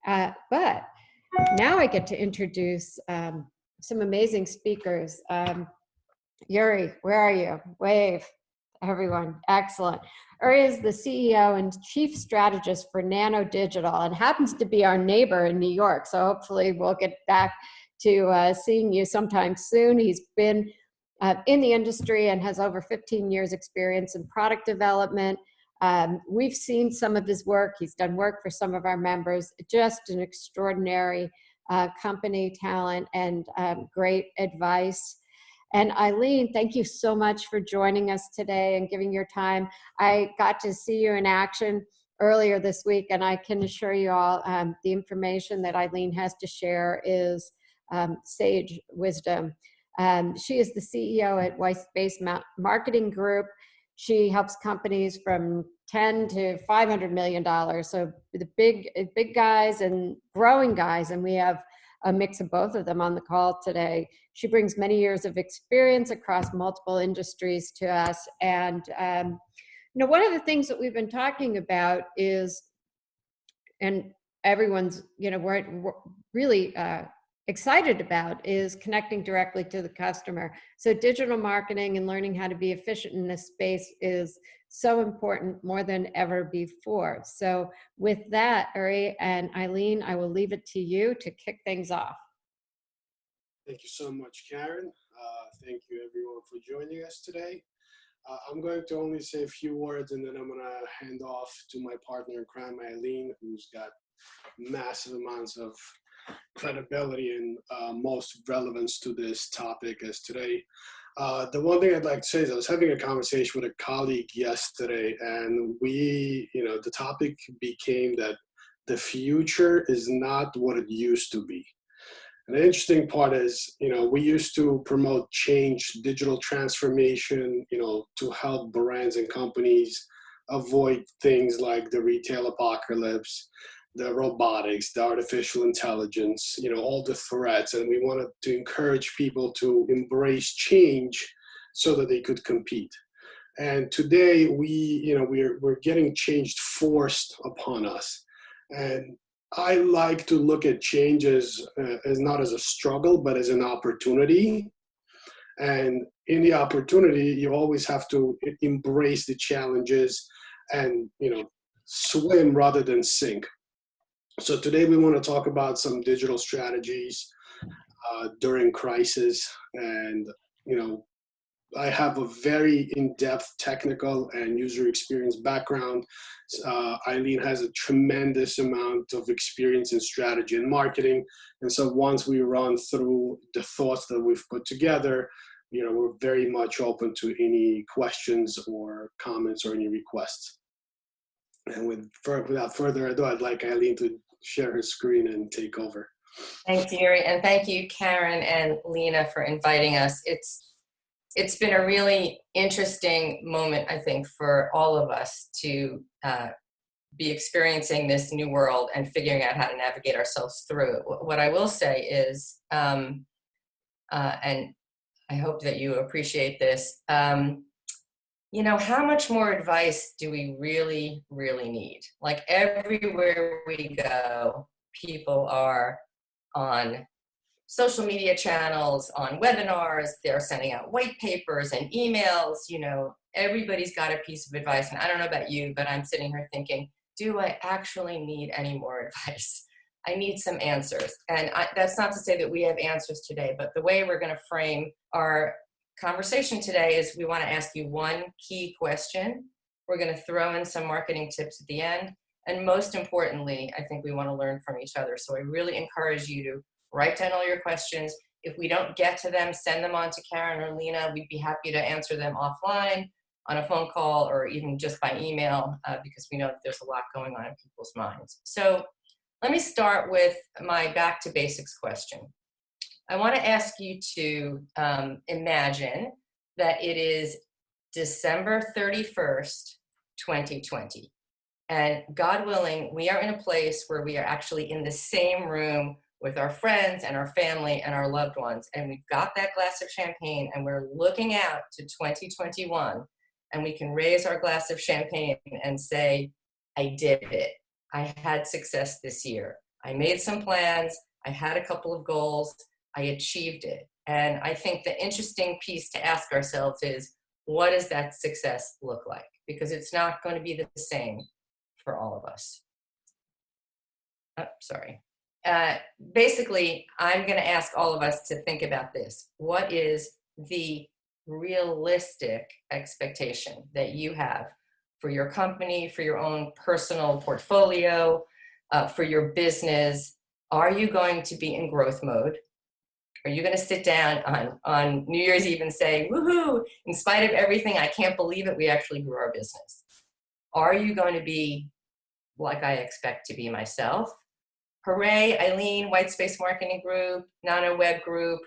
But now I get to introduce some amazing speakers. Yuri, where are you? Wave, everyone. Excellent. Yuri is the CEO and Chief Strategist for NANO Digital and happens to be our neighbor in New York. So hopefully we'll get back to seeing you sometime soon. He's been in the industry and has over 15 years experience in product development. We've seen some of his work. He's done work for some of our members. Just an extraordinary company talent and great advice. And Ilene, thank you so much for joining us today and giving your time. I got to see you in action earlier this week, and I can assure you all the information that Ilene has to share is sage wisdom. She is the CEO at White-Based Marketing Group. She helps companies from $10 to $500 million. So the big guys and growing guys, and we have a mix of both of them on the call today. She brings many years of experience across multiple industries to us. And one of the things that we've been talking about is, and everyone's, we're really excited about, is connecting directly to the customer. So digital marketing and learning how to be efficient in this space is so important, more than ever before. So with that, Yuri and Ilene, I will leave it to you to kick things off. Thank you so much, Karen. Thank you everyone for joining us today. I'm going to only say a few words and then I'm going to hand off to my partner in crime, Ilene, who's got massive amounts of credibility and most relevance to this topic as today. The one thing I'd like to say is I was having a conversation with a colleague yesterday, and the topic became that the future is not what it used to be. And the interesting part is, we used to promote change, digital transformation, to help brands and companies avoid things like the retail apocalypse, the robotics, the artificial intelligence, all the threats. And we wanted to encourage people to embrace change so that they could compete. And today we're getting change forced upon us. And I like to look at change as not as a struggle, but as an opportunity. And in the opportunity, you always have to embrace the challenges and, swim rather than sink. So today we want to talk about some digital strategies during crisis. And, I have a very in-depth technical and user experience background. Ilene has a tremendous amount of experience in strategy and marketing. And so once we run through the thoughts that we've put together, we're very much open to any questions or comments or any requests. And without further ado, I'd like Ilene to share her screen and take over. Thanks, Yuri, and thank you, Karen and Lena, for inviting us. It's been a really interesting moment, I think, for all of us to be experiencing this new world and figuring out how to navigate ourselves through it. What I will say is, and I hope that you appreciate this, how much more advice do we really, really need? Like everywhere we go, people are on social media channels, on webinars, they're sending out white papers and emails, everybody's got a piece of advice. And I don't know about you, but I'm sitting here thinking, do I actually need any more advice? I need some answers. And that's not to say that we have answers today, but the way we're going to frame our conversation today is we want to ask you one key question. We're going to throw in some marketing tips at the end. And most importantly, I think we want to learn from each other. So I really encourage you to write down all your questions. If we don't get to them, send them on to Karen or Lena. We'd be happy to answer them offline, on a phone call, or even just by email, because we know that there's a lot going on in people's minds. So let me start with my back to basics question. I want to ask you to imagine that it is December 31st, 2020. And God willing, we are in a place where we are actually in the same room with our friends and our family and our loved ones. And we've got that glass of champagne and we're looking out to 2021, and we can raise our glass of champagne and say, I did it. I had success this year. I made some plans. I had a couple of goals. I achieved it. And I think the interesting piece to ask ourselves is, what does that success look like? Because it's not going to be the same for all of us. Oh, sorry. Basically, I'm going to ask all of us to think about this. What is the realistic expectation that you have for your company, for your own personal portfolio, for your business? Are you going to be in growth mode? Are you going to sit down on New Year's Eve and say, woohoo, in spite of everything, I can't believe it, we actually grew our business? Are you going to be like I expect to be myself? Hooray, Ilene, White Space Marketing Group, NANO Web Group.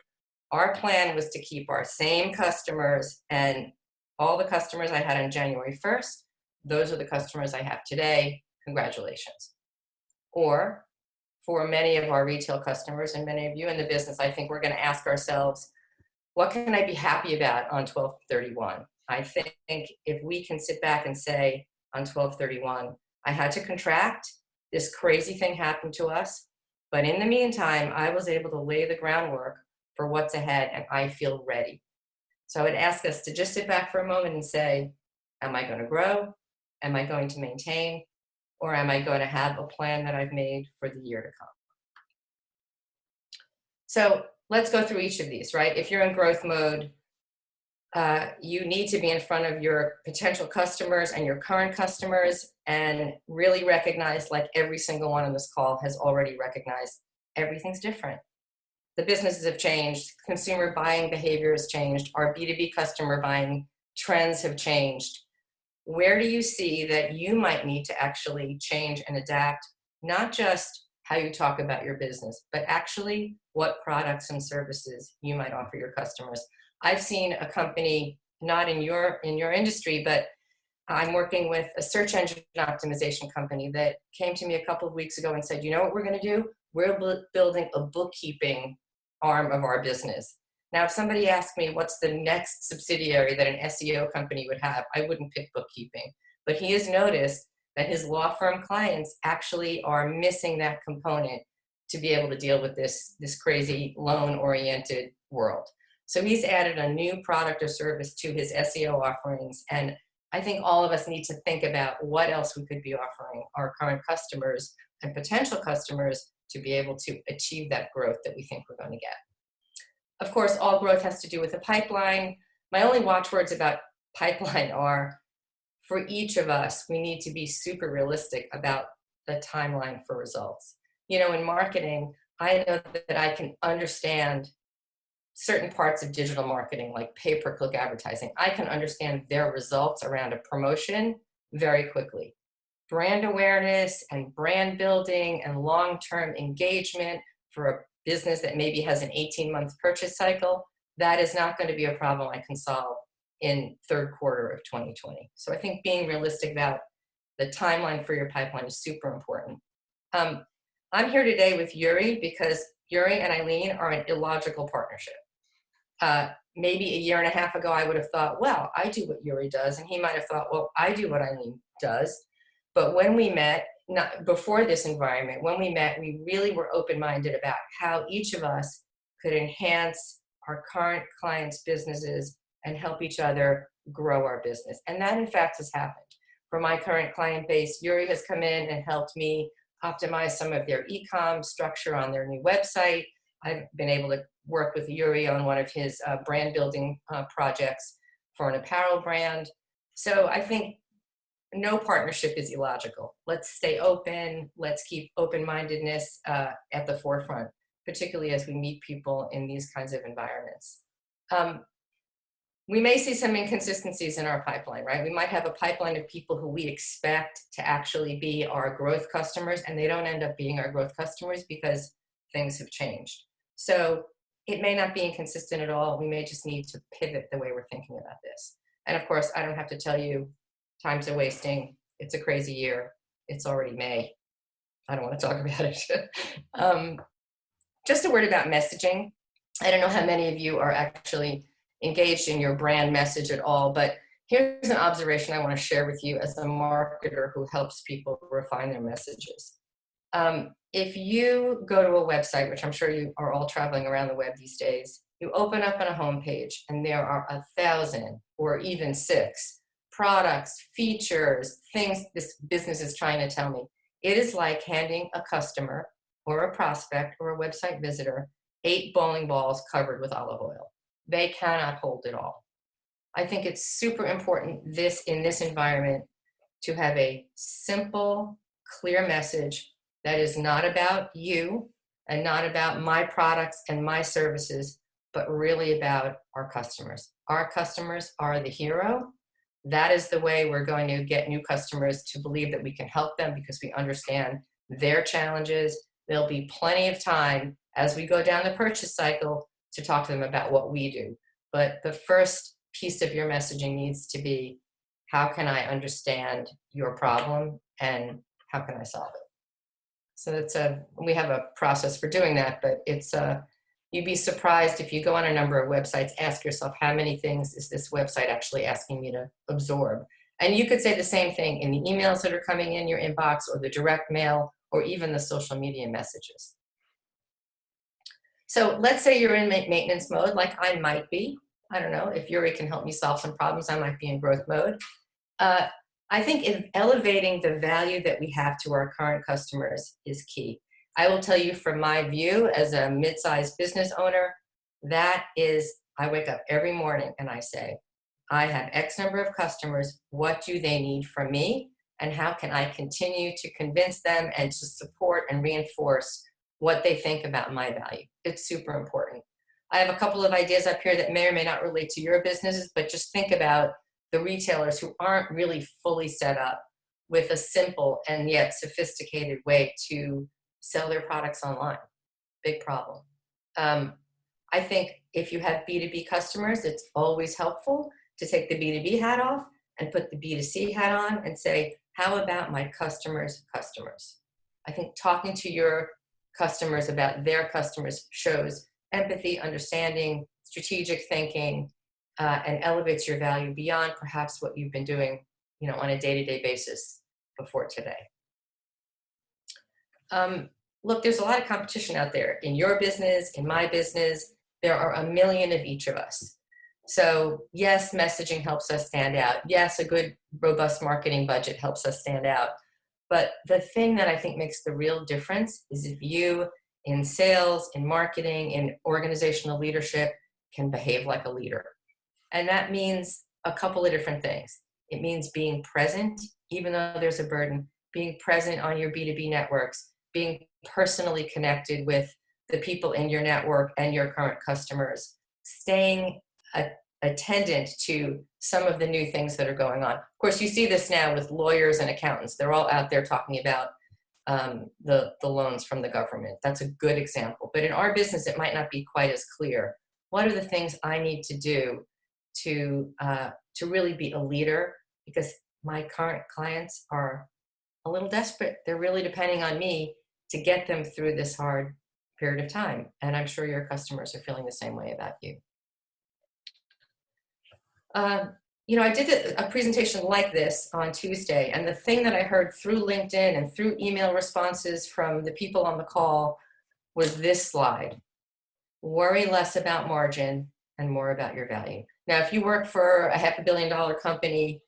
Our plan was to keep our same customers, and all the customers I had on January 1st, those are the customers I have today. Congratulations. Or for many of our retail customers and many of you in the business, I think we're going to ask ourselves, what can I be happy about on 12/31? I think if we can sit back and say on 12/31, I had to contract, this crazy thing happened to us, but in the meantime, I was able to lay the groundwork for what's ahead, and I feel ready. So I would ask us to just sit back for a moment and say, am I going to grow? Am I going to maintain? Or am I going to have a plan that I've made for the year to come? So let's go through each of these, right? If you're in growth mode, you need to be in front of your potential customers and your current customers and really recognize, like every single one on this call has already recognized, everything's different. The businesses have changed, consumer buying behavior has changed, our B2B customer buying trends have changed. Where do you see that you might need to actually change and adapt, not just how you talk about your business, but actually what products and services you might offer your customers? I've seen a company, not in your industry, but I'm working with a search engine optimization company that came to me a couple of weeks ago and said, you know what we're going to do? We're building a bookkeeping arm of our business. Now, if somebody asked me what's the next subsidiary that an SEO company would have, I wouldn't pick bookkeeping. But he has noticed that his law firm clients actually are missing that component to be able to deal with this crazy loan-oriented world. So he's added a new product or service to his SEO offerings. And I think all of us need to think about what else we could be offering our current customers and potential customers to be able to achieve that growth that we think we're going to get. Of course, all growth has to do with a pipeline. My only watchwords about pipeline are, for each of us, we need to be super realistic about the timeline for results. You know, in marketing, I know that I can understand certain parts of digital marketing, like pay-per-click advertising. I can understand their results around a promotion very quickly. Brand awareness and brand building and long-term engagement for a business that maybe has an 18-month purchase cycle, that is not going to be a problem I can solve in third quarter of 2020. So I think being realistic about the timeline for your pipeline is super important. I'm here today with Yuri because Yuri and Ilene are an illogical partnership. Maybe a year and a half ago, I would have thought, well, I do what Yuri does. And he might have thought, well, I do what Ilene does. But when we met, not before this environment, when we met, we really were open-minded about how each of us could enhance our current clients' businesses and help each other grow our business. And that, in fact, has happened. For my current client base, Yuri has come in and helped me optimize some of their e-com structure on their new website. I've been able to work with Yuri on one of his brand building projects for an apparel brand. So I think no partnership is illogical. Let's stay open. Let's keep open-mindedness at the forefront, particularly as we meet people in these kinds of environments. We may see some inconsistencies in our pipeline, right? We might have a pipeline of people who we expect to actually be our growth customers, and they don't end up being our growth customers because things have changed. So it may not be inconsistent at all. We may just need to pivot the way we're thinking about this. And of course, I don't have to tell you, times are wasting. It's a crazy year. It's already May. I don't want to talk about it. Just a word about messaging. I don't know how many of you are actually engaged in your brand message at all, but here's an observation I want to share with you as a marketer who helps people refine their messages. If you go to a website, which I'm sure you are all traveling around the web these days, you open up on a homepage and there are 1,000 or even 6 products, features, things this business is trying to tell me. It is like handing a customer or a prospect or a website visitor 8 bowling balls covered with olive oil. They cannot hold it all. I think it's super important in this environment to have a simple, clear message that is not about you and not about my products and my services, but really about our customers. Our customers are the hero. That is the way we're going to get new customers to believe that we can help them because we understand their challenges. There'll be plenty of time as we go down the purchase cycle to talk to them about what we do. But the first piece of your messaging needs to be, how can I understand your problem and how can I solve it? So we have a process for doing that, but you'd be surprised if you go on a number of websites, ask yourself, how many things is this website actually asking me to absorb? And you could say the same thing in the emails that are coming in your inbox or the direct mail or even the social media messages. So let's say you're in maintenance mode, like I might be. I don't know, if Yuri can help me solve some problems, I might be in growth mode. I think elevating the value that we have to our current customers is key. I will tell you from my view as a mid-sized business owner, that is, I wake up every morning and I say, I have X number of customers, what do they need from me? And how can I continue to convince them and to support and reinforce what they think about my value? It's super important. I have a couple of ideas up here that may or may not relate to your businesses, but just think about the retailers who aren't really fully set up with a simple and yet sophisticated way to sell their products online. Big problem. I think if you have B2B customers, it's always helpful to take the B2B hat off and put the B2C hat on and say, how about my customers' customers? I think talking to your customers about their customers shows empathy, understanding, strategic thinking, and elevates your value beyond perhaps what you've been doing, on a day-to-day basis before today. Look, there's a lot of competition out there in your business, in my business. There are a million of each of us. So yes, messaging helps us stand out. Yes, a good, robust marketing budget helps us stand out. But the thing that I think makes the real difference is if you, in sales, in marketing, in organizational leadership, can behave like a leader. And that means a couple of different things. It means being present, even though there's a burden, being present on your B2B networks, being personally connected with the people in your network and your current customers, staying attendant to some of the new things that are going on. Of course, you see this now with lawyers and accountants. They're all out there talking about the loans from the government. That's a good example. But in our business, it might not be quite as clear. What are the things I need to do to really be a leader? Because my current clients are a little desperate. They're really depending on me to get them through this hard period of time. And I'm sure your customers are feeling the same way about you. I did a presentation like this on Tuesday, and the thing that I heard through LinkedIn and through email responses from the people on the call was this slide. Worry less about margin and more about your value. Now, if you work for a $500 million company,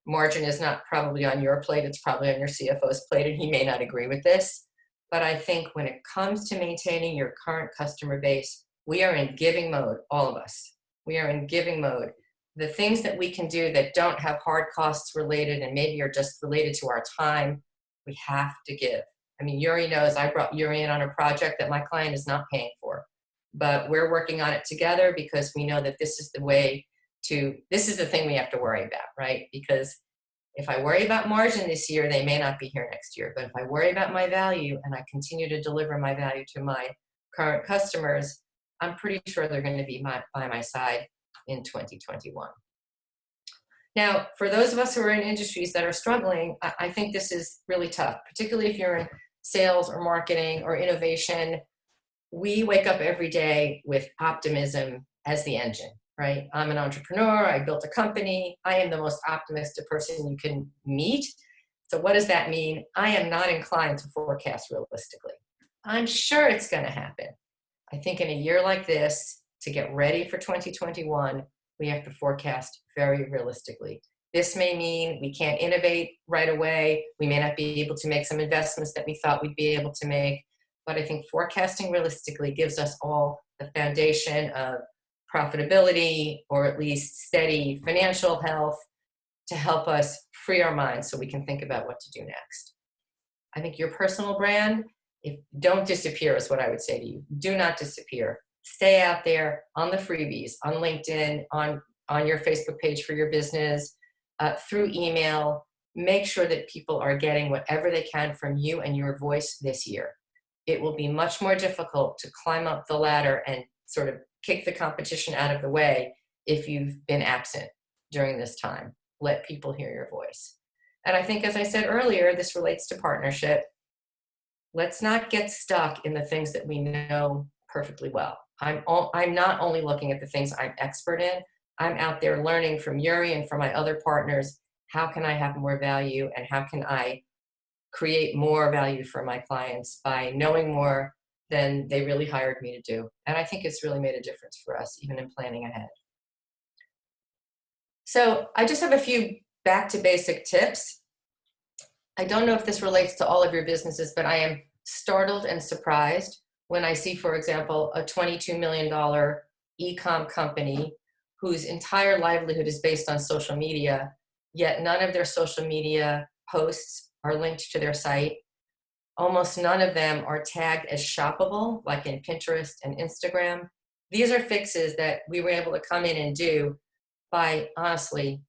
margin is not probably on your plate, it's probably on your CFO's plate, and he may not agree with this. But I think when it comes to maintaining your current customer base, we are in giving mode, all of us. We are in giving mode. The things that we can do that don't have hard costs related and maybe are just related to our time, we have to give. I mean, Yuri knows I brought Yuri in on a project that my client is not paying for, but we're working on it together because we know that this is the thing we have to worry about, right? Because if I worry about margin this year, they may not be here next year. But if I worry about my value and I continue to deliver my value to my current customers, I'm pretty sure they're going to be by my side in 2021. Now, for those of us who are in industries that are struggling, I think this is really tough, particularly if you're in sales or marketing or innovation. We wake up every day with optimism as the engine, right? I'm an entrepreneur. I built a company. I am the most optimistic person you can meet. So what does that mean? I am not inclined to forecast realistically. I'm sure it's going to happen. I think in a year like this, to get ready for 2021, we have to forecast very realistically. This may mean we can't innovate right away. We may not be able to make some investments that we thought we'd be able to make. But I think forecasting realistically gives us all the foundation of profitability, or at least steady financial health, to help us free our minds so we can think about what to do next. I think your personal brand, don't disappear is what I would say to you. Do not disappear. Stay out there on the freebies, on LinkedIn, on your Facebook page for your business, through email. Make sure that people are getting whatever they can from you and your voice this year. It will be much more difficult to climb up the ladder and sort of kick the competition out of the way if you've been absent during this time. Let people hear your voice. And I think, as I said earlier, this relates to partnership. Let's not get stuck in the things that we know perfectly well. I'm not only looking at the things I'm expert in. I'm out there learning from Yuri and from my other partners. How can I have more value, and how can I create more value for my clients by knowing more than they really hired me to do? And I think it's really made a difference for us, even in planning ahead. So I just have a few back to basic tips. I don't know if this relates to all of your businesses, but I am startled and surprised when I see, for example, a $22 million e-com company whose entire livelihood is based on social media, yet none of their social media posts are linked to their site. Almost none of them are tagged as shoppable, like in Pinterest and Instagram. These are fixes that we were able to come in and do by, honestly,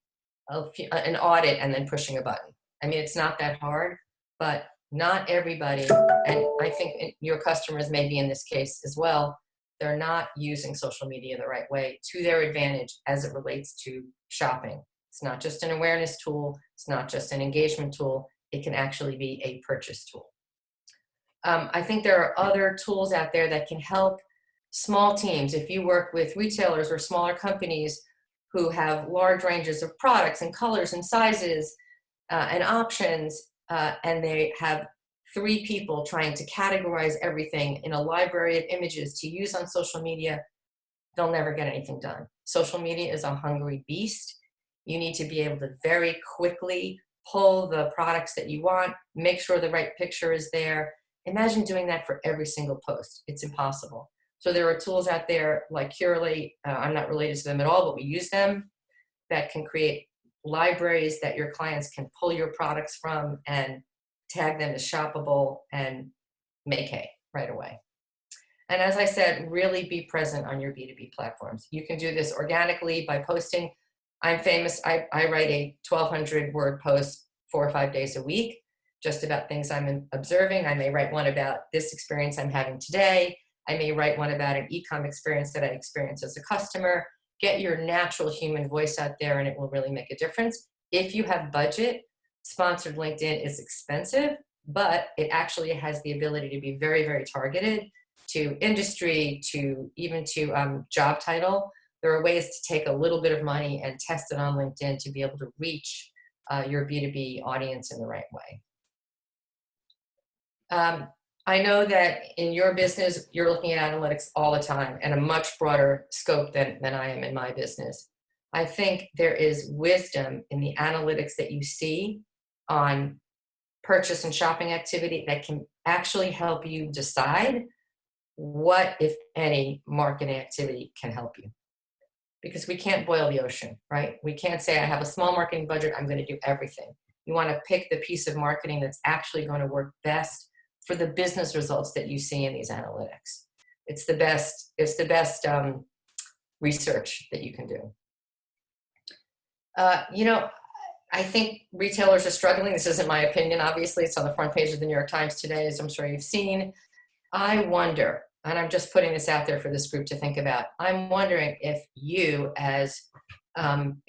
an audit and then pushing a button. I mean, it's not that hard, but not everybody, and I think your customers may be in this case as well, they're not using social media the right way to their advantage as it relates to shopping. It's not just an awareness tool. It's not just an engagement tool. It can actually be a purchase tool. I think there are other tools out there that can help small teams. If you work with retailers or smaller companies who have large ranges of products and colors and sizes and options, and they have 3 people trying to categorize everything in a library of images to use on social media, they'll never get anything done. Social media is a hungry beast. You need to be able to very quickly pull the products that you want, make sure the right picture is there. Imagine doing that for every single post. It's impossible. So there are tools out there like Yuri. I'm not related to them at all, but we use them, that can create libraries that your clients can pull your products from and tag them as shoppable and make hay right away. And as I said, really be present on your B2B platforms. You can do this organically by posting. I'm famous. I write a 1,200 word post 4 or 5 days a week, just about things I'm observing. I may write one about this experience I'm having today. I may write one about an e-com experience that I experienced as a customer. Get your natural human voice out there, and it will really make a difference. If you have budget, sponsored LinkedIn is expensive, but it actually has the ability to be very, very targeted to industry, to even to job title. There are ways to take a little bit of money and test it on LinkedIn to be able to reach your B2B audience in the right way. I know that in your business, you're looking at analytics all the time and a much broader scope than I am in my business. I think there is wisdom in the analytics that you see on purchase and shopping activity that can actually help you decide what, if any, marketing activity can help you. Because we can't boil the ocean, right? We can't say, I have a small marketing budget, I'm going to do everything. You want to pick the piece of marketing that's actually going to work best for the business results that you see in these analytics. It's the best research that you can do. I think retailers are struggling. This isn't my opinion, obviously. It's on the front page of the New York Times today, as I'm sure you've seen. I wonder, and I'm just putting this out there for this group to think about, I'm wondering if you, as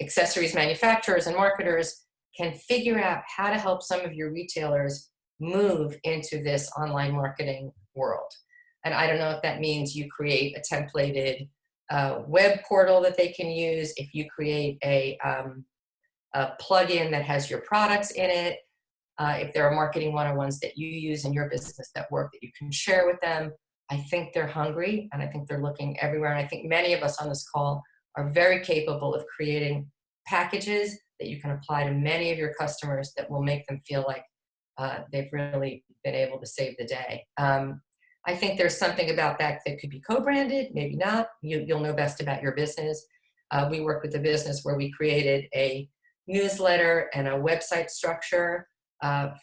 accessories manufacturers and marketers, can figure out how to help some of your retailers move into this online marketing world. And I don't know if that means you create a templated web portal that they can use, if you create a plugin that has your products in it. If there are marketing one-on-ones that you use in your business that work that you can share with them, I think they're hungry and I think they're looking everywhere. And I think many of us on this call are very capable of creating packages that you can apply to many of your customers that will make them feel like they've really been able to save the day. I think there's something about that that could be co-branded, maybe not. You'll know best about your business. We worked with a business where we created a newsletter and a website structure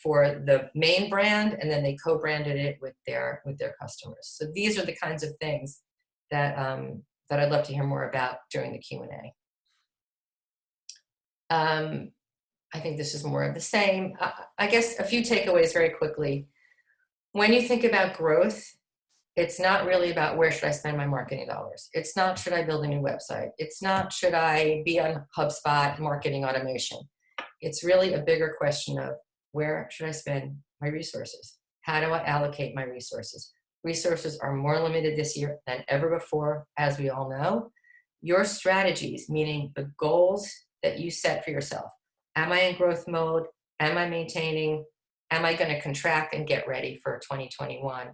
for the main brand, and then they co-branded it with their customers. So these are the kinds of things that that I'd love to hear more about during the Q&A. I think this is more of the same. I guess a few takeaways very quickly. When you think about growth, it's not really about where should I spend my marketing dollars. It's not should I build a new website. It's not should I be on HubSpot marketing automation. It's really a bigger question of where should I spend my resources? How do I allocate my resources? Resources are more limited this year than ever before, as we all know. Your strategies, meaning the goals that you set for yourself. Am I in growth mode? Am I maintaining? Am I going to contract and get ready for 2021?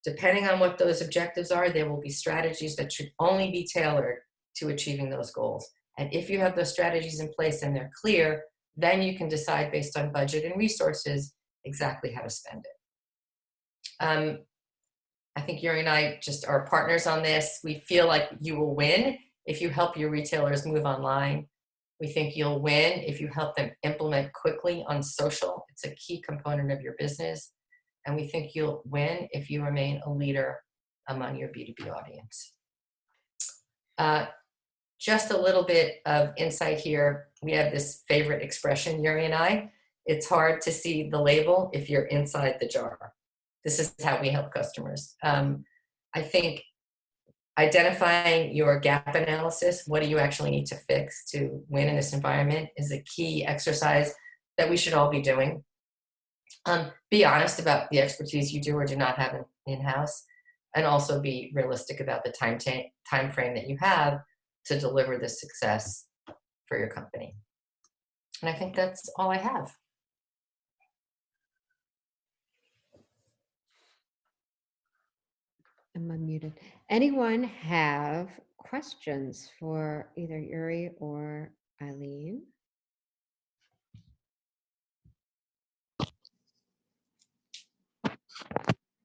Depending on what those objectives are, there will be strategies that should only be tailored to achieving those goals. And if you have those strategies in place and they're clear, then you can decide based on budget and resources exactly how to spend it. I think Yuri and I just are partners on this. We feel like you will win if you help your retailers move online. We think you'll win if you help them implement quickly on social. It's a key component of your business. And we think you'll win if you remain a leader among your B2B audience. Just a little bit of insight here. We have this favorite expression, Yuri and I. It's hard to see the label if you're inside the jar. This is how we help customers. I think identifying your gap analysis, what do you actually need to fix to win in this environment, is a key exercise that we should all be doing. Be honest about the expertise you do or do not have in-house, and also be realistic about the time frame that you have to deliver the success for your company. And I think that's all I have. I'm unmuted. Anyone have questions for either Yuri or Ilene?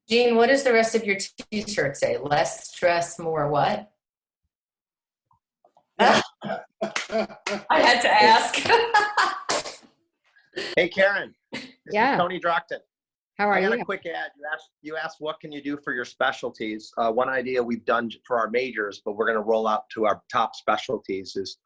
Jean, what does the rest of your t-shirt say? Less stress, more what? I had to ask. Hey, Karen. This Yeah. is Tony Drockton. How are I got you? a quick ad. You asked what can you do for your specialties. One idea we've done for our majors, but we're going to roll out to our top specialties, is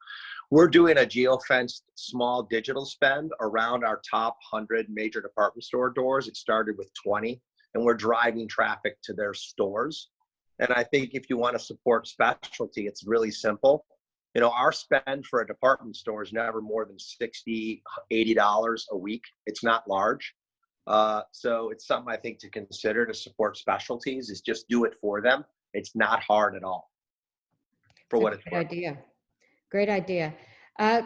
we're doing a geofenced small digital spend around our top 100 major department store doors. It started with 20, and we're driving traffic to their stores. And I think if you want to support specialty, it's really simple. You know, our spend for a department store is never more than $60, $80 a week. It's not large. So it's something I think to consider to support specialties, is just do it for them. It's not hard at all, for what it's worth. Great idea. Great idea.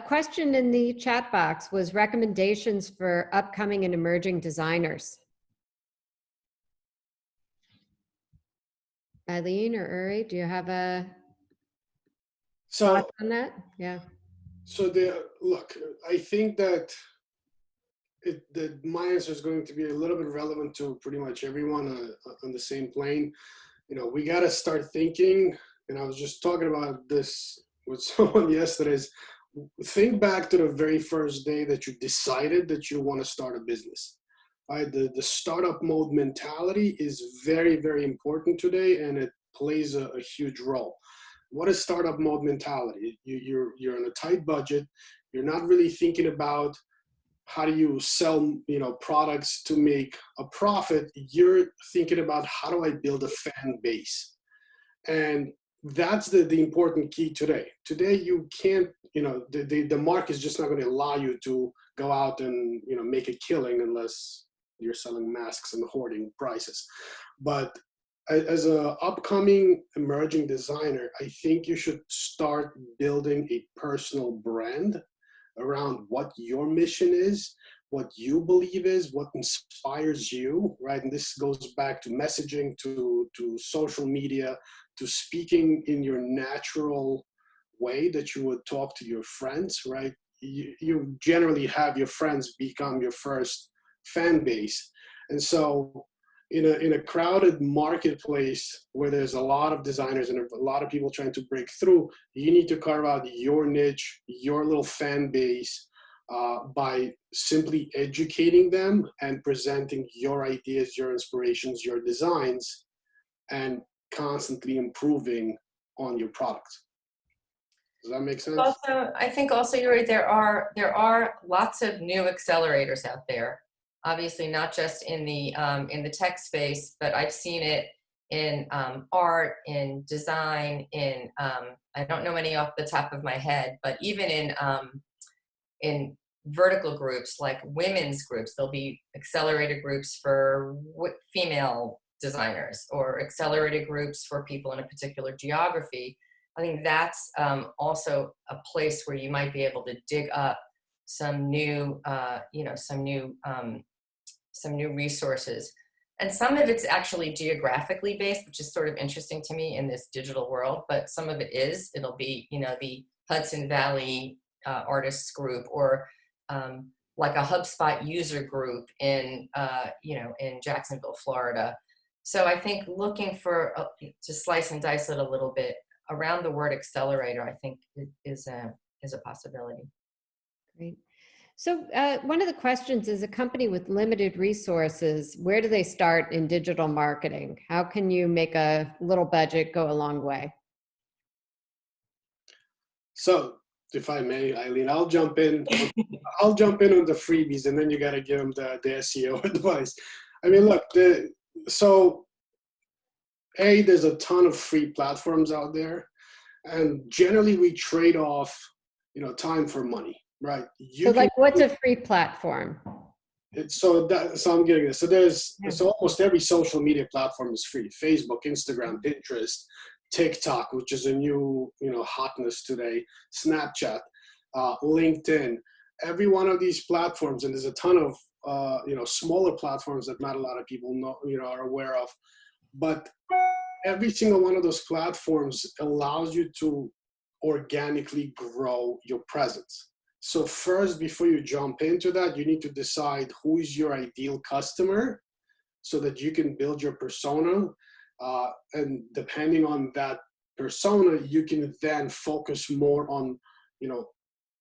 Question in the chat box was recommendations for upcoming and emerging designers. Ilene or Uri, do you have a thought on that? Yeah. So look, I think that my answer is going to be a little bit relevant to pretty much everyone on the same plane. You know, we got to start thinking, and I was just talking about this with someone yesterday, think back to the very first day that you decided that you want to start a business. Right? The startup mode mentality is very, very important today, and it plays a huge role. What is startup mode mentality? You're on a tight budget. You're not really thinking about how do you sell, products to make a profit. You're thinking about how do I build a fan base, and that's the important key today. Today you can't, the market is just not going to allow you to go out and make a killing unless you're selling masks and hoarding prices. But as an upcoming emerging designer, I think you should start building a personal brand around what your mission is, what you believe is, what inspires you, right? And this goes back to messaging, to social media, to speaking in your natural way that you would talk to your friends, right? You generally have your friends become your first fan base. And so in a crowded marketplace where there's a lot of designers and a lot of people trying to break through, you need to carve out your niche, your little fan base, by simply educating them and presenting your ideas, your inspirations, your designs, and constantly improving on your product. Does that make sense? Also, I think also, Yuri, there are lots of new accelerators out there. Obviously, not just in the tech space, but I've seen it in art, in design, in I don't know any off the top of my head, but even in vertical groups like women's groups, there'll be accelerator groups for female designers or accelerator groups for people in a particular geography. I think that's also a place where you might be able to dig up some new, some new resources. And some of it's actually geographically based, which is sort of interesting to me in this digital world, but some of it is, it'll be, the Hudson Valley artists group, or like a HubSpot user group in, in Jacksonville, Florida. So I think looking for, to slice and dice it a little bit around the word accelerator, I think is a possibility. Great. So one of the questions is, a company with limited resources, where do they start in digital marketing? How can you make a little budget go a long way? So if I may, Ilene, I'll jump in. I'll jump in on the freebies, and then you got to give them the SEO advice. I mean, look, there's a ton of free platforms out there, and generally we trade off, time for money, right? What's a free platform? So I'm getting this. So almost every social media platform is free: Facebook, Instagram, Pinterest, TikTok, which is a new, hotness today, Snapchat, LinkedIn. Every one of these platforms, and there's a ton of, smaller platforms that not a lot of people know, are aware of, but every single one of those platforms allows you to organically grow your presence. So first, before you jump into that, you need to decide who is your ideal customer so that you can build your persona. And depending on that persona, you can then focus more on,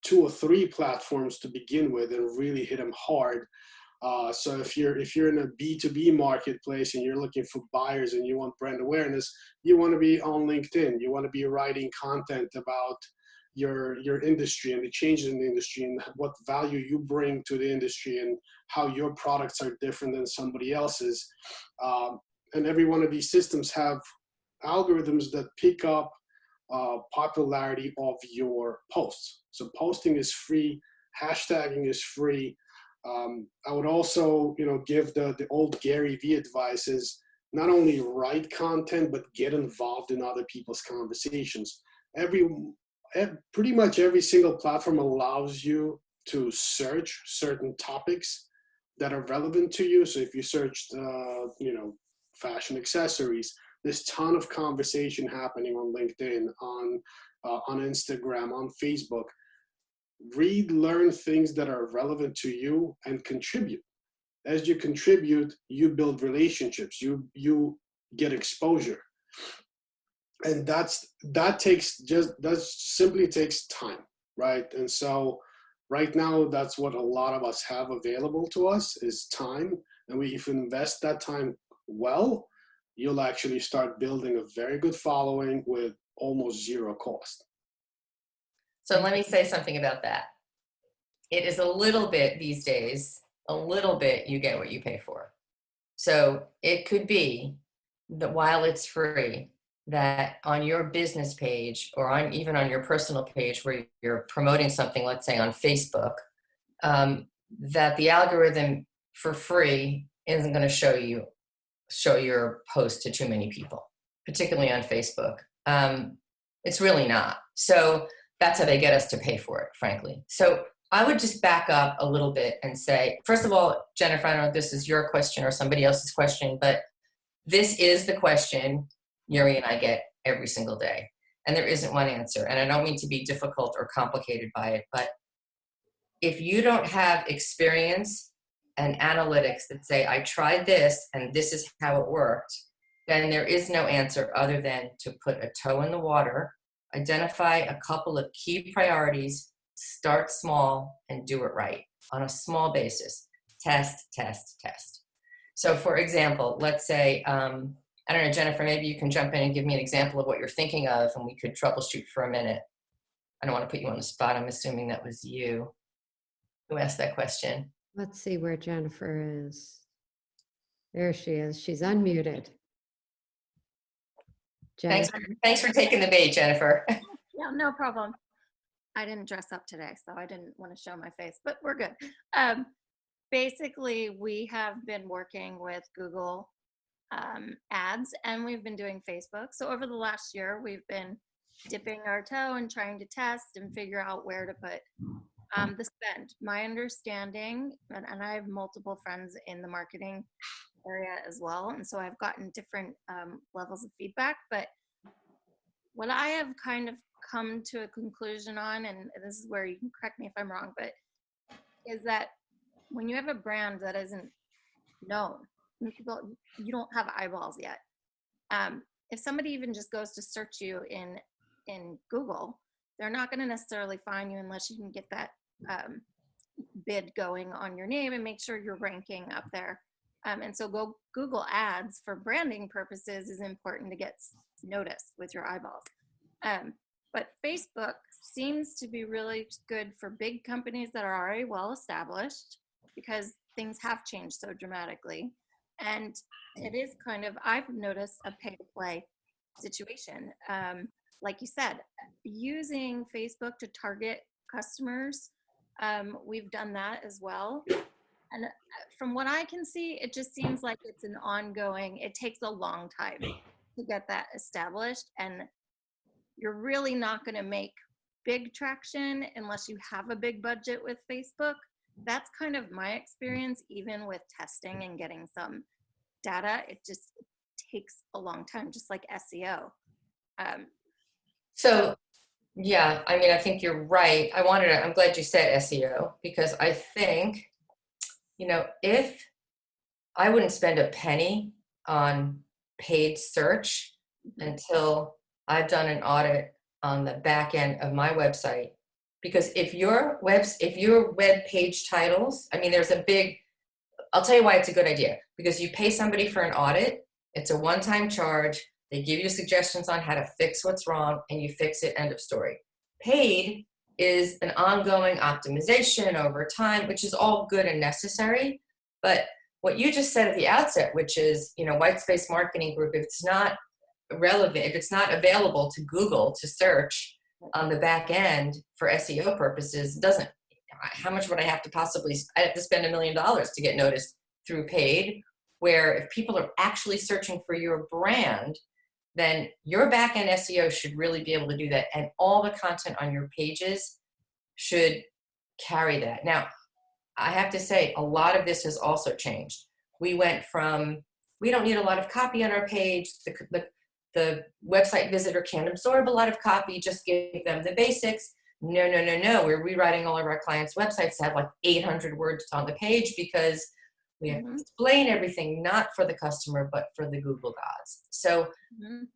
2 or 3 platforms to begin with and really hit them hard. So if you're in a B2B marketplace and you're looking for buyers and you want brand awareness, you want to be on LinkedIn. You want to be writing content about your industry and the changes in the industry and what value you bring to the industry and how your products are different than somebody else's. And every one of these systems have algorithms that pick up popularity of your posts. So posting is free, hashtagging is free. I would also, give the old Gary Vee advice is not only write content, but get involved in other people's conversations. Pretty much every single platform allows you to search certain topics that are relevant to you. So if you searched, fashion accessories, there's a ton of conversation happening on LinkedIn, on Instagram, on Facebook. Read, learn things that are relevant to you and contribute. As you contribute, you build relationships, you get exposure. And that simply takes time, right? And so right now, that's what a lot of us have available to us is time. And if we invest that time well, you'll actually start building a very good following with almost zero cost. So let me say something about that. It is a little bit these days, you get what you pay for. So it could be that while it's free, that on your business page or even on your personal page where you're promoting something, let's say on Facebook, that the algorithm for free isn't going to show your post to too many people, particularly on Facebook. It's really not. So that's how they get us to pay for it, frankly. So I would just back up a little bit and say, first of all, Jennifer, I don't know if this is your question or somebody else's question, but this is the question Yuri and I get every single day. And there isn't one answer. And I don't mean to be difficult or complicated by it, but if you don't have experience and analytics that say, I tried this and this is how it worked, then there is no answer other than to put a toe in the water, identify a couple of key priorities, start small and do it right on a small basis. Test, test, test. So for example, let's say, I don't know, Jennifer, maybe you can jump in and give me an example of what you're thinking of and we could troubleshoot for a minute. I don't want to put you on the spot. I'm assuming that was you who asked that question. Let's see where Jennifer is. There she is. She's unmuted. Thanks for taking the bait, Jennifer. Yeah, no problem. I didn't dress up today, so I didn't want to show my face, but we're good. Basically, we have been working with Google ads, and we've been doing Facebook. So over the last year, we've been dipping our toe and trying to test and figure out where to put the spend. My understanding, and I have multiple friends in the marketing area as well, and so I've gotten different levels of feedback, but what I have kind of come to a conclusion on, and this is where you can correct me if I'm wrong, but is that when you have a brand that isn't known, people, you don't have eyeballs yet. If somebody even just goes to search you in Google, they're not going to necessarily find you unless you can get that bid going on your name and make sure you're ranking up there. And so Google Ads for branding purposes is important to get noticed with your eyeballs. But Facebook seems to be really good for big companies that are already well established because things have changed so dramatically. And it is kind of, I've noticed a pay to play situation. Like you said, using Facebook to target customers, we've done that as well. And from what I can see, it just seems like it's an ongoing, it takes a long time to get that established. And you're really not going to make big traction unless you have a big budget with Facebook. That's kind of my experience, even with testing and getting some data. It just takes a long time, just like SEO. So, yeah, I mean, I think you're right. I'm glad you said SEO, because I think, you know, if I wouldn't spend a penny on paid search until I've done an audit on the back end of my website, because if your web page titles, I mean, I'll tell you why it's a good idea, because you pay somebody for an audit, it's a one-time charge, they give you suggestions on how to fix what's wrong, and you fix it, end of story. Paid is an ongoing optimization over time, which is all good and necessary. But what you just said at the outset, which is, you know, white space marketing group, if it's not relevant, if it's not available to Google to search on the back end for SEO purposes, how much would I have to I have to spend $1 million to get noticed through paid, where if people are actually searching for your brand, then your back-end SEO should really be able to do that. And all the content on your pages should carry that. Now, I have to say, a lot of this has also changed. We went from, we don't need a lot of copy on our page. The website visitor can't absorb a lot of copy, just give them the basics. No. We're rewriting all of our clients' websites to have like 800 words on the page because we have to explain everything, not for the customer, but for the Google gods. So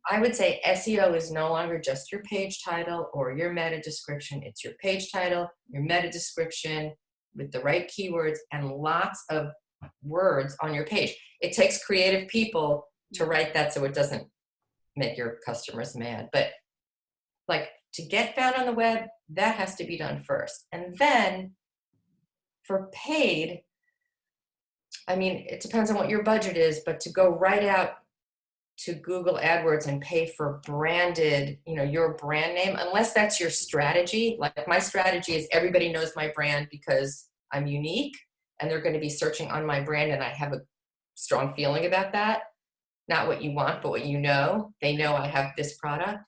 I would say SEO is no longer just your page title or your meta description. It's your page title, your meta description with the right keywords and lots of words on your page. It takes creative people to write that so it doesn't make your customers mad. But like to get found on the web, that has to be done first. And then for paid, I mean, it depends on what your budget is, but to go right out to Google AdWords and pay for branded, you know, your brand name, unless that's your strategy. Like my strategy is everybody knows my brand because I'm unique and they're going to be searching on my brand and I have a strong feeling about that. Not what you want, but what you know. They know I have this product,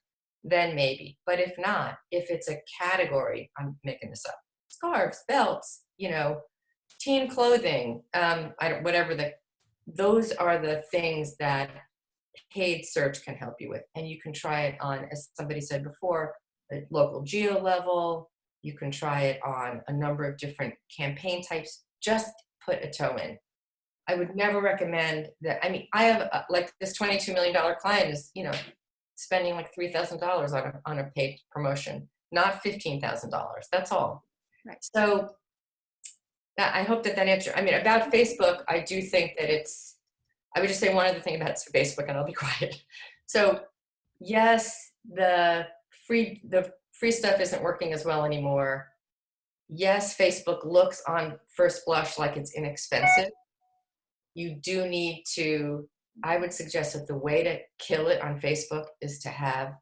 then maybe. But if not, if it's a category, I'm making this up, scarves, belts, teen clothing, those are the things that paid search can help you with. And you can try it on, as somebody said before, the local geo level. You can try it on a number of different campaign types. Just put a toe in. I would never recommend that. I mean, I have like this $22 million client is, spending like $3,000 on a paid promotion, not $15,000. That's all. Right. So I hope that answers. I mean, about Facebook, I do think that I would just say one other thing about Facebook, and I'll be quiet. So yes, the free stuff isn't working as well anymore. Yes, Facebook looks on first blush like it's inexpensive. You do need to, I would suggest that the way to kill it on Facebook is to have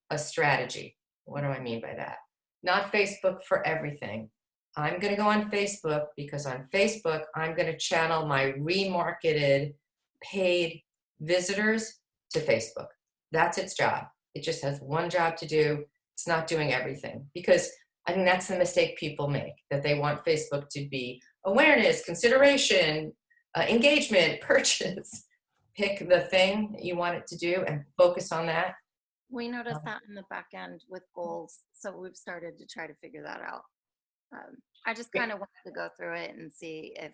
a strategy. What do I mean by that? Not Facebook for everything. I'm going to go on Facebook because on Facebook, I'm going to channel my remarketed paid visitors to Facebook. That's its job. It just has one job to do. It's not doing everything, because I think that's the mistake people make, that they want Facebook to be awareness, consideration, engagement, purchase. Pick the thing you want it to do and focus on that. We noticed that in the back end with goals, so we've started to try to figure that out. I just kind of wanted to go through it and see if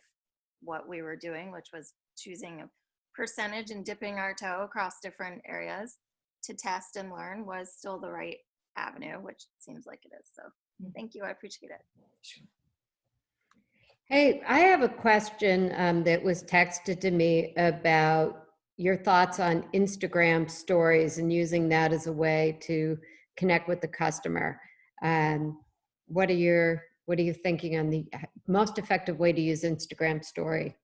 what we were doing, which was choosing a percentage and dipping our toe across different areas to test and learn, was still the right avenue, which seems like it is. So thank you. I appreciate it. Sure. Hey, I have a question that was texted to me about your thoughts on Instagram stories and using that as a way to connect with the customer. What are you thinking on the most effective way to use Instagram story?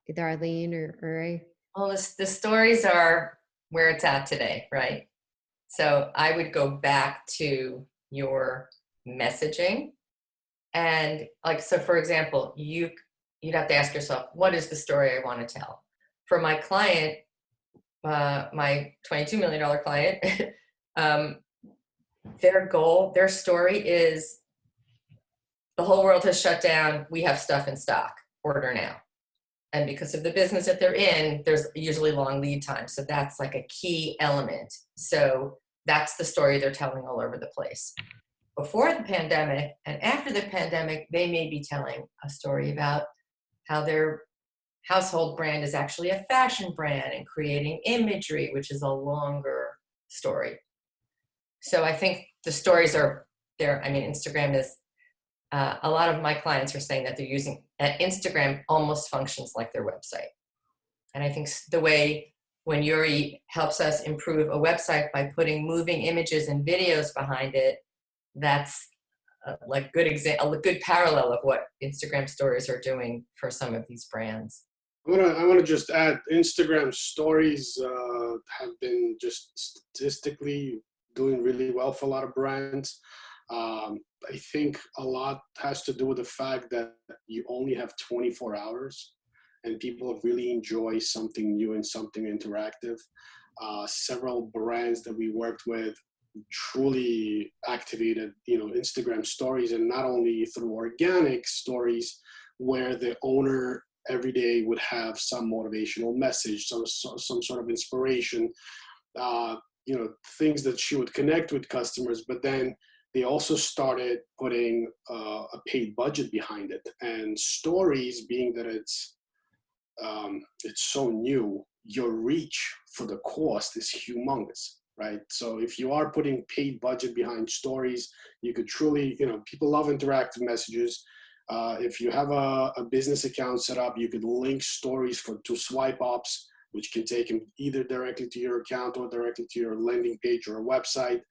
Either Ilene or Yuri? Well, the stories are where it's at today, right? So I would go back to your messaging, and so for example, you'd have to ask yourself, what is the story I want to tell? For my client, my $22 million client, their story is, the whole world has shut down. We have stuff in stock. Order now. And because of the business that they're in, there's usually long lead time. So that's like a key element. So that's the story they're telling all over the place. Before the pandemic and after the pandemic, they may be telling a story about how their household brand is actually a fashion brand and creating imagery, which is a longer story. So I think the stories are there. I mean, Instagram is, a lot of my clients are saying that they're using, that Instagram almost functions like their website. And I think the way when Yuri helps us improve a website by putting moving images and videos behind it, that's a good parallel of what Instagram stories are doing for some of these brands. I want to just add, Instagram stories have been just statistically doing really well for a lot of brands. I think a lot has to do with the fact that you only have 24 hours and people really enjoy something new and something interactive. Several brands that we worked with truly activated, Instagram stories, and not only through organic stories where the owner every day would have some motivational message, some sort of inspiration, things that she would connect with customers, but then they also started putting a paid budget behind it. And stories, being that it's so new, your reach for the cost is humongous, right? So if you are putting paid budget behind stories, you could truly, people love interactive messages. If you have a business account set up, you could link stories to swipe ups, which can take them either directly to your account or directly to your landing page or a website.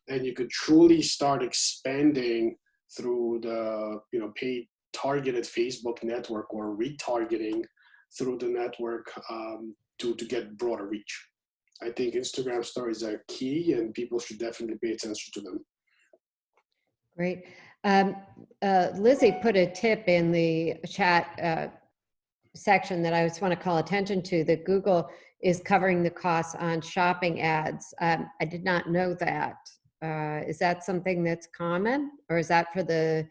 And you could truly start expanding through the paid targeted Facebook network or retargeting through the network to get broader reach. I think Instagram stories are key and people should definitely pay attention to them. Great. Lizzie put a tip in the chat section that I just want to call attention to, that Google is covering the costs on shopping ads. I did not know that. Is that something that's common, or is that for the,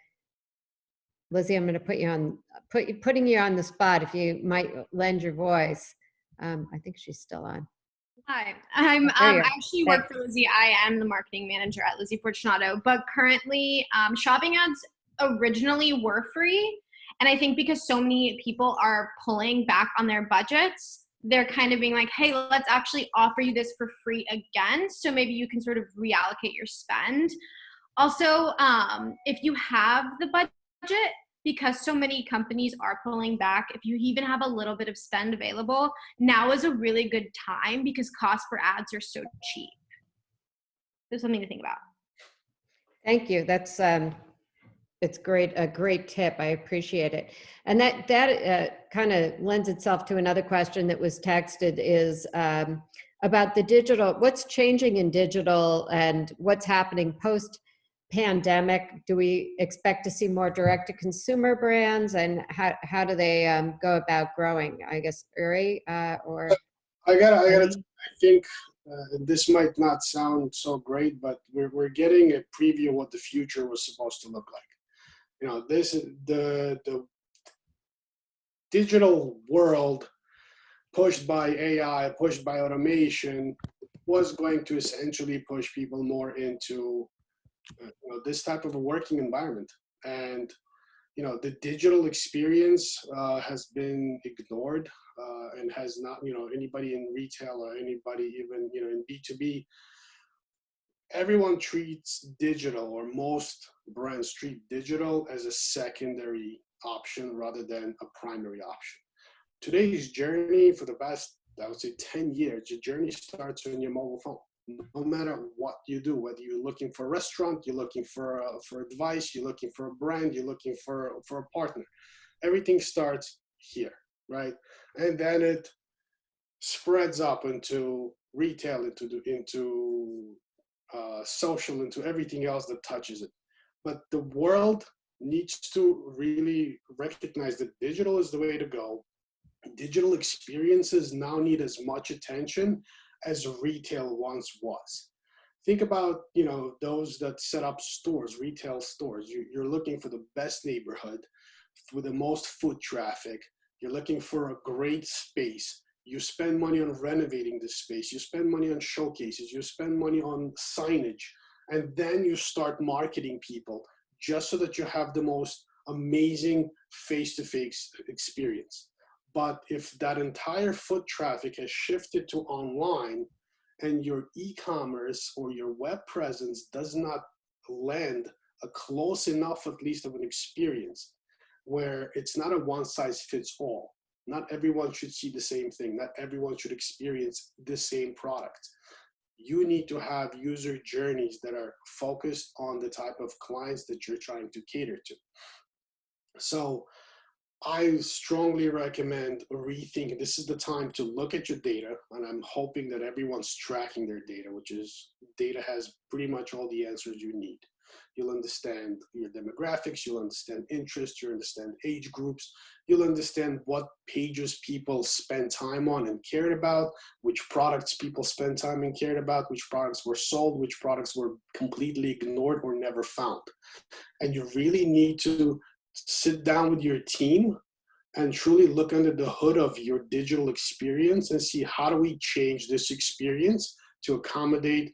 Lizzie, I'm going to put you on, putting you on the spot if you might lend your voice. I think she's still on. Hi, I'm There you are. actually work for Lizzie. I am the marketing manager at Lizzie Fortunato, but currently shopping ads originally were free. And I think because so many people are pulling back on their budgets, they're kind of being like, hey, let's actually offer you this for free again. So maybe you can sort of reallocate your spend. Also, if you have the budget, because so many companies are pulling back, if you even have a little bit of spend available, now is a really good time because costs for ads are so cheap. There's something to think about. Thank you. That's it's great, a great tip. I appreciate it. And that kind of lends itself to another question that was texted, is about the digital, what's changing in digital and what's happening post pandemic. Do we expect to see more direct to consumer brands, and how do they go about growing? I guess Yuri or I think this might not sound so great, but we're getting a preview of what the future was supposed to look like. You know, this is the digital world pushed by AI, pushed by automation, was going to essentially push people more into this type of a working environment. And the digital experience has been ignored and has not, anybody in retail or anybody even, in B2B, everyone treats digital, or most brands treat digital as a secondary option rather than a primary option. Today's journey for the past, I would say 10 years, your journey starts on your mobile phone. No matter what you do, whether you're looking for a restaurant, you're looking for advice, you're looking for a brand, you're looking for a partner, everything starts here, right? And then it spreads up into retail, into social, into everything else that touches it. But the world needs to really recognize that digital is the way to go. Digital experiences now need as much attention as retail once was. Think about, those that set up stores, retail stores. You're looking for the best neighborhood with the most foot traffic. You're looking for a great space. You spend money on renovating the space. You spend money on showcases. You spend money on signage. And then you start marketing people just so that you have the most amazing face-to-face experience. But if that entire foot traffic has shifted to online, and your e-commerce or your web presence does not lend a close enough, at least, of an experience, where it's not a one-size-fits-all. Not everyone should see the same thing. Not everyone should experience the same product. You need to have user journeys that are focused on the type of clients that you're trying to cater to. So I strongly recommend rethinking. This is the time to look at your data, and I'm hoping that everyone's tracking their data, which is, data has pretty much all the answers you need. You'll understand your demographics, you'll understand interests, you'll understand age groups, you'll understand what pages people spend time on and cared about, which products people spend time and cared about, which products were sold, which products were completely ignored or never found. And you really need to sit down with your team and truly look under the hood of your digital experience and see, how do we change this experience to accommodate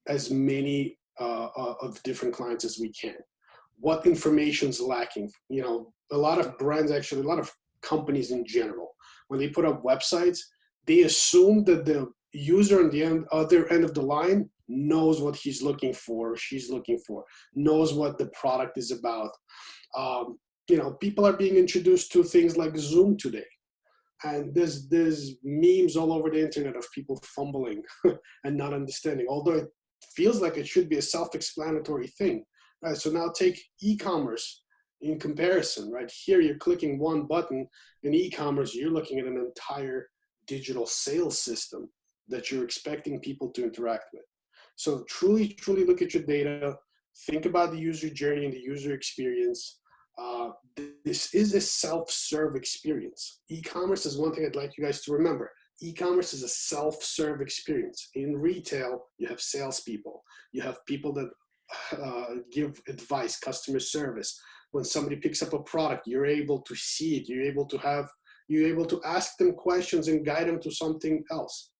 as many of different clients as we can. What information's lacking? A lot of brands, actually, a lot of companies in general, when they put up websites, they assume that the user on the other end of the line knows what he's looking for, or she's looking for, knows what the product is about. People are being introduced to things like Zoom today. And there's memes all over the internet of people fumbling and not understanding, although it feels like it should be a self-explanatory thing. Right? So now take e-commerce in comparison, right? Here you're clicking one button. In e-commerce, you're looking at an entire digital sales system that you're expecting people to interact with. So truly, truly look at your data, think about the user journey and the user experience. This is a self-serve experience. E-commerce is one thing I'd like you guys to remember. e-commerce is a self-serve experience. In retail, you have salespeople. You have people that give advice, customer service. When somebody picks up a product, you're able to see it. You're able to ask them questions and guide them to something else.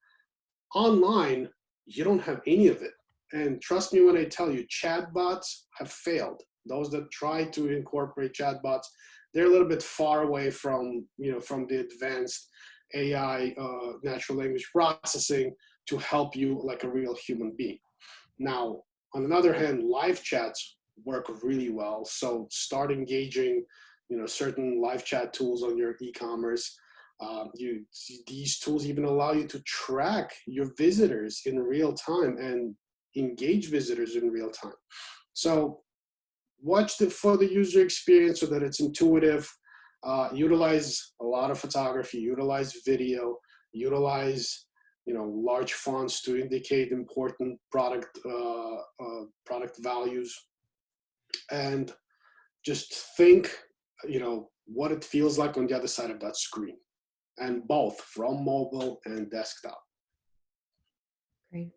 Online, you don't have any of it. And trust me when I tell you, chatbots have failed. Those that try to incorporate chatbots, they're a little bit far away from, from the advanced AI, natural language processing, to help you like a real human being. Now, on the other hand, live chats work really well. So start engaging, certain live chat tools on your e-commerce. These tools even allow you to track your visitors in real time and engage visitors in real time. So watch for the user experience so that it's intuitive. Utilize a lot of photography, utilize video, utilize large fonts to indicate important product values, and just think what it feels like on the other side of that screen, and both from mobile and desktop. Great.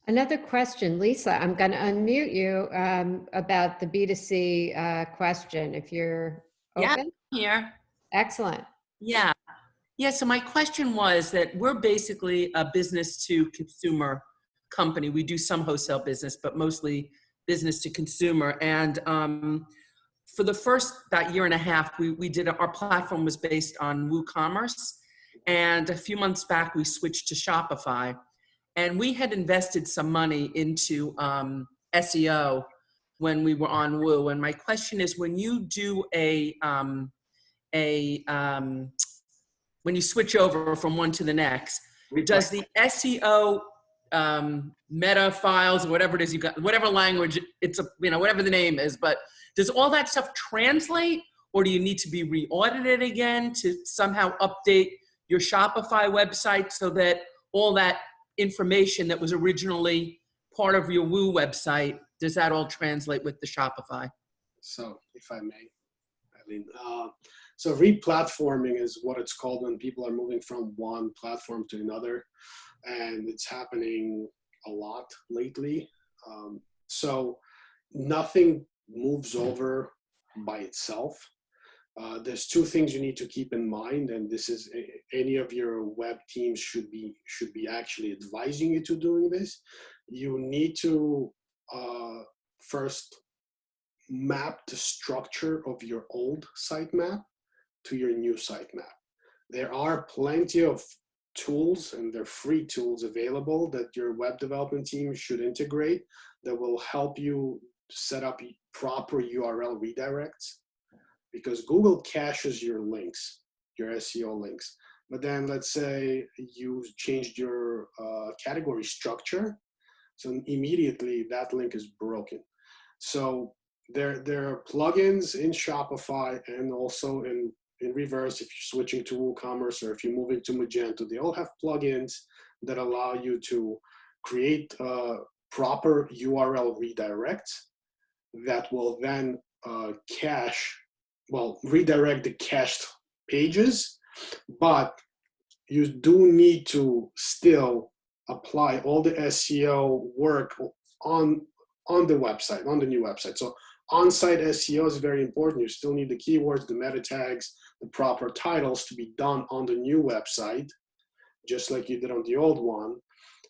Another question, Lisa, I'm going to unmute you about the B2C question, if you're open. Yeah, here. Excellent. Yeah. Yeah, so my question was that we're basically a business to consumer company. We do some wholesale business, but mostly business to consumer. And for the first about year and a half, our platform was based on WooCommerce. And a few months back, we switched to Shopify. And we had invested some money into SEO when we were on Woo. And my question is, when you do when you switch over from one to the next, does the SEO meta files, or whatever it is you got, whatever language it's whatever the name is, but does all that stuff translate, or do you need to be re-audited again to somehow update your Shopify website so that all that information that was originally part of your Woo website, does that all translate with the Shopify? So if I may, Eileen, so re-platforming is what it's called when people are moving from one platform to another, and it's happening a lot lately. So nothing moves over by itself. There's two things you need to keep in mind, and this is any of your web teams should be actually advising you to doing this. You need to first map the structure of your old sitemap to your new sitemap. There are plenty of tools, and they're free tools available that your web development team should integrate that will help you set up proper URL redirects, because Google caches your links, your SEO links. But then let's say you changed your category structure, so immediately that link is broken. So there are plugins in Shopify and also in reverse, if you're switching to WooCommerce or if you're moving to Magento, they all have plugins that allow you to create proper URL redirects that will then redirect the cached pages, but you do need to still apply all the SEO work on the website, on the new website. So on-site SEO is very important. You still need the keywords, the meta tags, the proper titles to be done on the new website, just like you did on the old one.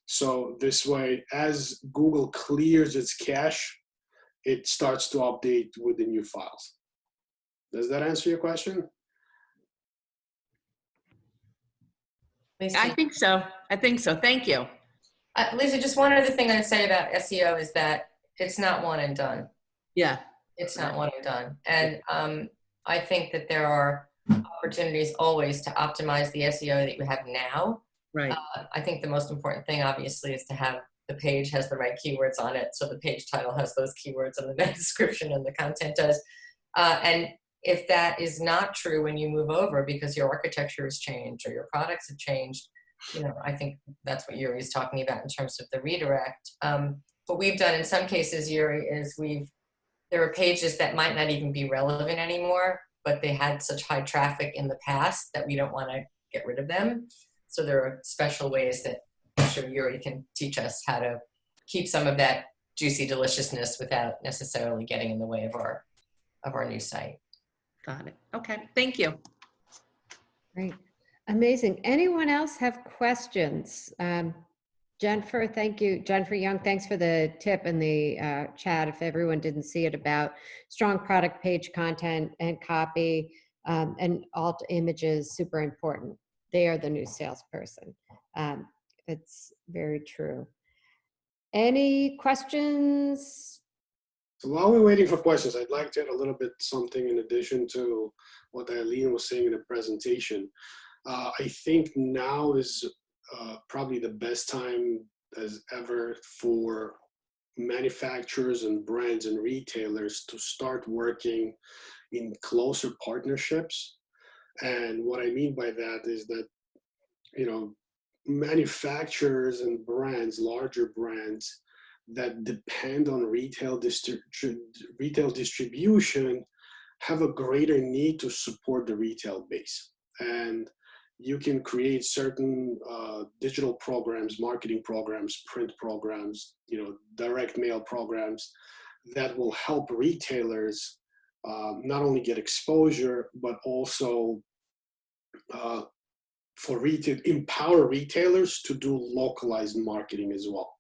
So this way, as Google clears its cache, it starts to update with the new files. Does that answer your question? Lisa, I think so. Thank you. Lisa, just one other thing I'd say about SEO is that it's not one and done. Yeah. It's not one and done. And I think that there are opportunities always to optimize the SEO that you have now. Right. I think the most important thing, obviously, is to have the page has the right keywords on it. So the page title has those keywords and the meta description and the content does. And if that is not true when you move over because your architecture has changed or your products have changed, I think that's what Yuri is talking about in terms of the redirect. What we've done in some cases, Yuri, is there are pages that might not even be relevant anymore, but they had such high traffic in the past that we don't want to get rid of them. So there are special ways that I'm sure Yuri can teach us how to keep some of that juicy deliciousness without necessarily getting in the way of our new site. Got it. Okay, thank you. Great. Amazing. Anyone else have questions? Jennifer, thank you. Jennifer Young, thanks for the tip in the chat. If everyone didn't see it, about strong product page content and copy and alt images, super important. They are the new salesperson. It's very true. Any questions? So while we're waiting for questions, I'd like to add a little bit something in addition to what Ilene was saying in the presentation. I think now is probably the best time as ever for manufacturers and brands and retailers to start working in closer partnerships. And what I mean by that is that, you know, manufacturers and brands, larger brands that depend on retail distribution have a greater need to support the retail base. And you can create certain digital programs, marketing programs, print programs, you know, direct mail programs that will help retailers not only get exposure, but also empower retailers to do localized marketing as well.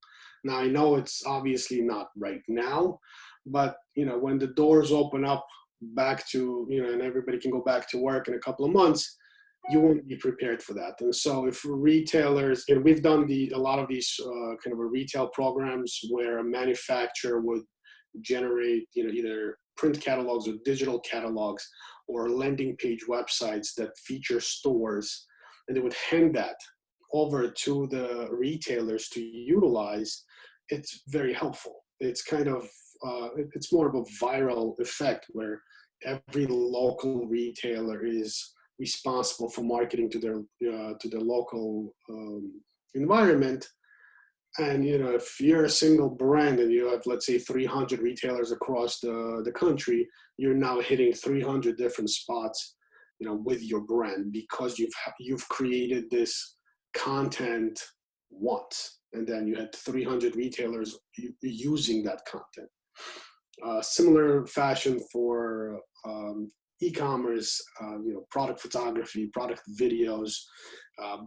Now, I know it's obviously not right now, but, you know, when the doors open up back to, you know, and everybody can go back to work in a couple of months, you won't be prepared for that. And so if retailers, and we've done a lot of these kind of retail programs where a manufacturer would generate, you know, either print catalogs or digital catalogs or landing page websites that feature stores, and they would hand that over to the retailers to utilize. It's very helpful. It's kind of, it's more of a viral effect where every local retailer is responsible for marketing to their local environment. And, you know, if you're a single brand and you have, let's say, 300 retailers across the country, you're now hitting 300 different spots, you know, with your brand, because you've created this content once, and then you had 300 retailers using that content. Similar fashion for e-commerce, you know, product photography, product videos,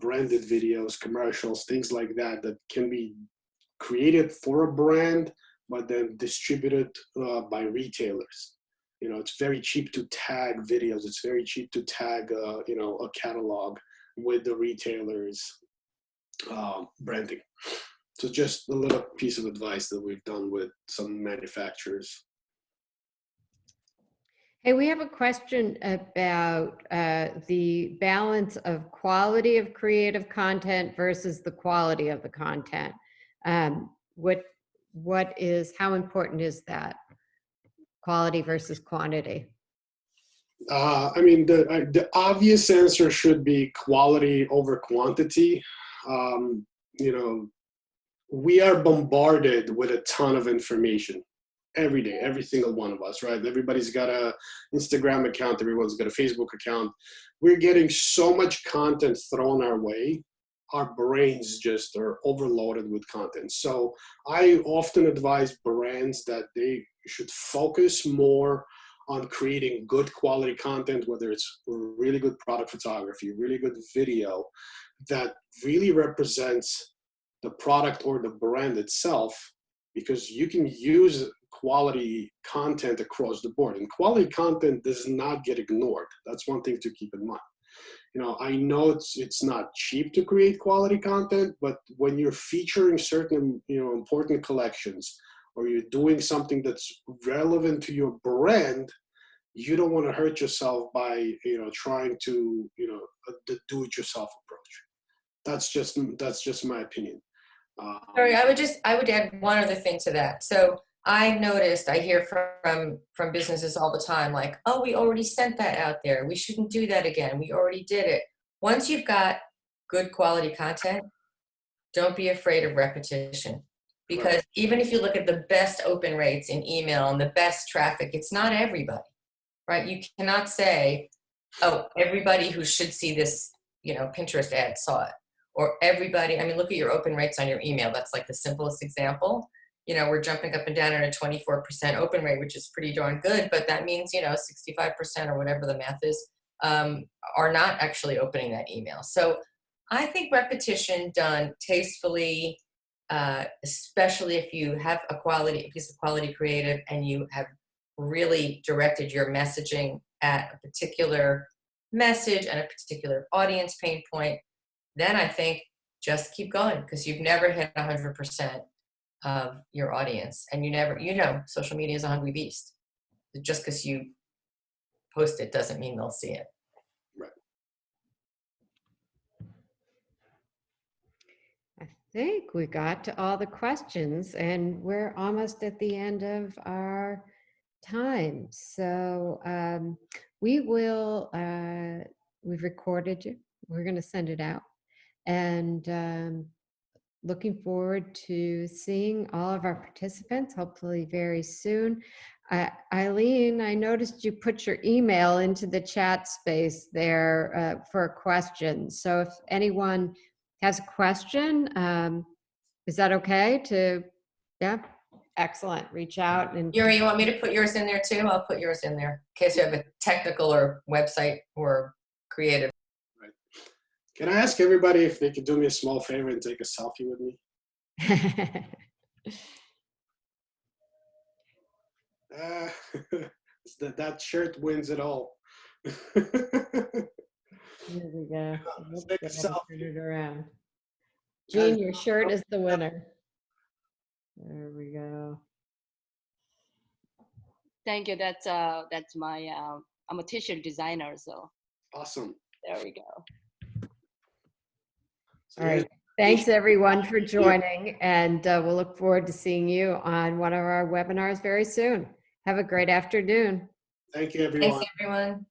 branded videos, commercials, things like that, that can be created for a brand, but then distributed by retailers. You know, it's very cheap to tag videos. It's very cheap to tag, you know, a catalog with the retailer's branding. So just a little piece of advice that we've done with some manufacturers. Hey, we have a question about the balance of quality of creative content versus the quality of the content. How important is that? Quality versus quantity? I mean, the obvious answer should be quality over quantity. You know, we are bombarded with a ton of information every day, every single one of us, right? Everybody's got a Instagram account, everyone's got a Facebook account. We're getting so much content thrown our way. Our brains just are overloaded with content. So I often advise brands that they should focus more on creating good quality content, whether it's really good product photography, really good video that really represents the product or the brand itself, because you can use quality content across the board, and quality content does not get ignored. That's one thing to keep in mind. You know, I know it's not cheap to create quality content, but when you're featuring certain, you know, important collections, or you're doing something that's relevant to your brand, you don't want to hurt yourself by, you know, trying to, you know, the do-it-yourself approach. That's just my opinion. Sorry, I would add one other thing to that. So I noticed, I hear from businesses all the time, like, oh, we already sent that out there. We shouldn't do that again. We already did it. Once you've got good quality content, don't be afraid of repetition. Because right. Even if you look at the best open rates in email and the best traffic, it's not everybody, right? You cannot say, oh, everybody who should see this, you know, Pinterest ad saw it. or everybody, I mean, look at your open rates on your email. That's like the simplest example. You know, we're jumping up and down at a 24% open rate, which is pretty darn good, but that means, you know, 65% or whatever the math is, are not actually opening that email. So I think repetition done tastefully, especially if you have a piece of quality creative and you have really directed your messaging at a particular message and a particular audience pain point, then I think just keep going, because you've never hit 100% of your audience, and you know, social media is a hungry beast. Just because you post it doesn't mean they'll see it. Right. I think we got to all the questions, and we're almost at the end of our time. So we will, we've recorded you. We're going to send it out. And looking forward to seeing all of our participants, hopefully very soon. Ilene, I noticed you put your email into the chat space there for questions. So if anyone has a question, is that okay to, yeah? Excellent, reach out. And Yuri, you want me to put yours in there too? I'll put yours in there in case you have a technical or website or creative. Right. Can I ask everybody if they could do me a small favor and take a selfie with me? That shirt wins it all. Here we go. Let's Oops, take a I had to selfie. turn it around. Jean, your shirt is the winner. There we go. Thank you. That's my I'm a t-shirt designer, so Awesome. there we go. So All right. Thanks everyone for joining, and we'll look forward to seeing you on one of our webinars very soon. Have a great afternoon. Thank you, everyone. Thanks, everyone.